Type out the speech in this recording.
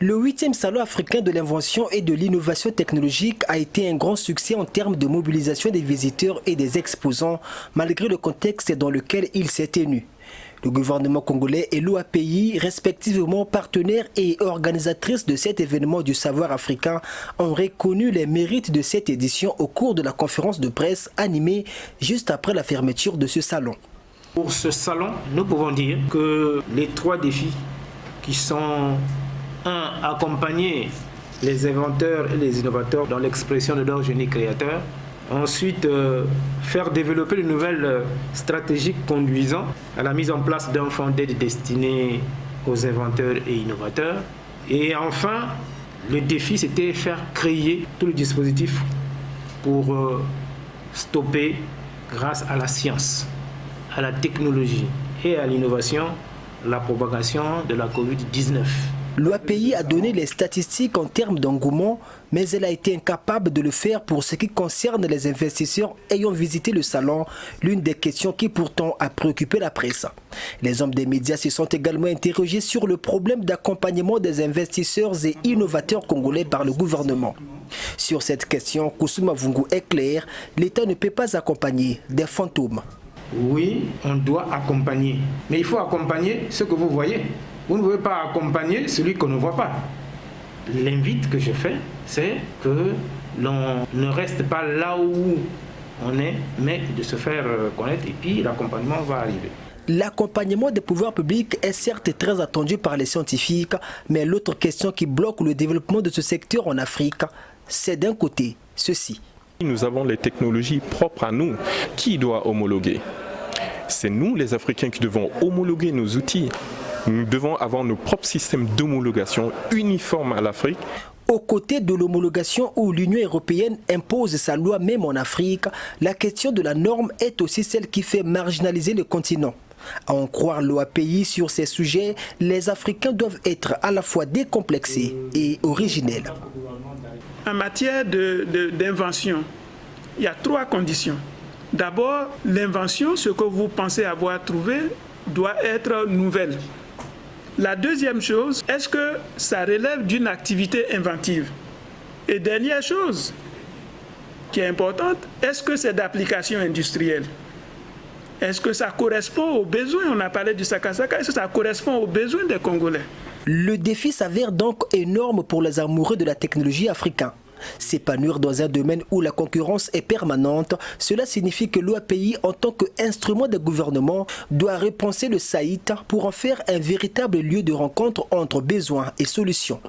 Le 8e Salon africain de l'invention et de l'innovation technologique a été un grand succès en termes de mobilisation des visiteurs et des exposants, malgré le contexte dans lequel il s'est tenu. Le gouvernement congolais et l'OAPI, respectivement partenaires et organisatrices de cet événement du savoir africain, ont reconnu les mérites de cette édition au cours de la conférence de presse animée juste après la fermeture de ce salon. Pour ce salon, nous pouvons dire que les 3 défis qui sont 1. Accompagner les inventeurs et les innovateurs dans l'expression de leur génie créateur. Ensuite, faire développer de nouvelles stratégies conduisant à la mise en place d'un fonds d'aide destiné aux inventeurs et innovateurs. Et enfin, le défi, c'était faire créer tout le dispositif pour stopper, grâce à la science, à la technologie et à l'innovation, la propagation de la Covid-19. L'OAPI a donné les statistiques en termes d'engouement, mais elle a été incapable de le faire pour ce qui concerne les investisseurs ayant visité le salon, l'une des questions qui pourtant a préoccupé la presse. Les hommes des médias se sont également interrogés sur le problème d'accompagnement des investisseurs et innovateurs congolais par le gouvernement. Sur cette question, Koussouma Vungu est clair, l'État ne peut pas accompagner des fantômes. Oui, on doit accompagner, mais il faut accompagner ce que vous voyez. Vous ne pouvez pas accompagner celui qu'on ne voit pas. L'invite que je fais, c'est que l'on ne reste pas là où on est, mais de se faire connaître et puis l'accompagnement va arriver. L'accompagnement des pouvoirs publics est certes très attendu par les scientifiques, mais l'autre question qui bloque le développement de ce secteur en Afrique, c'est d'un côté ceci. Nous avons les technologies propres à nous. Qui doit homologuer? C'est nous les Africains qui devons homologuer nos outils. Nous devons avoir nos propres systèmes d'homologation uniformes à l'Afrique. Aux côtés de l'homologation où l'Union européenne impose sa loi même en Afrique, la question de la norme est aussi celle qui fait marginaliser le continent. À en croire l'OAPI sur ces sujets, les Africains doivent être à la fois décomplexés et originels. En matière d'invention, il y a 3 conditions. D'abord, l'invention, ce que vous pensez avoir trouvé, doit être nouvelle. La deuxième chose, est-ce que ça relève d'une activité inventive? Et dernière chose qui est importante, est-ce que c'est d'application industrielle? Est-ce que ça correspond aux besoins? On a parlé du Sakasaka, est-ce que ça correspond aux besoins des Congolais? Le défi s'avère donc énorme pour les amoureux de la technologie africaine. S'épanouir dans un domaine où la concurrence est permanente, cela signifie que l'OAPI, en tant qu'instrument de gouvernement, doit repenser le SAIT pour en faire un véritable lieu de rencontre entre besoins et solutions.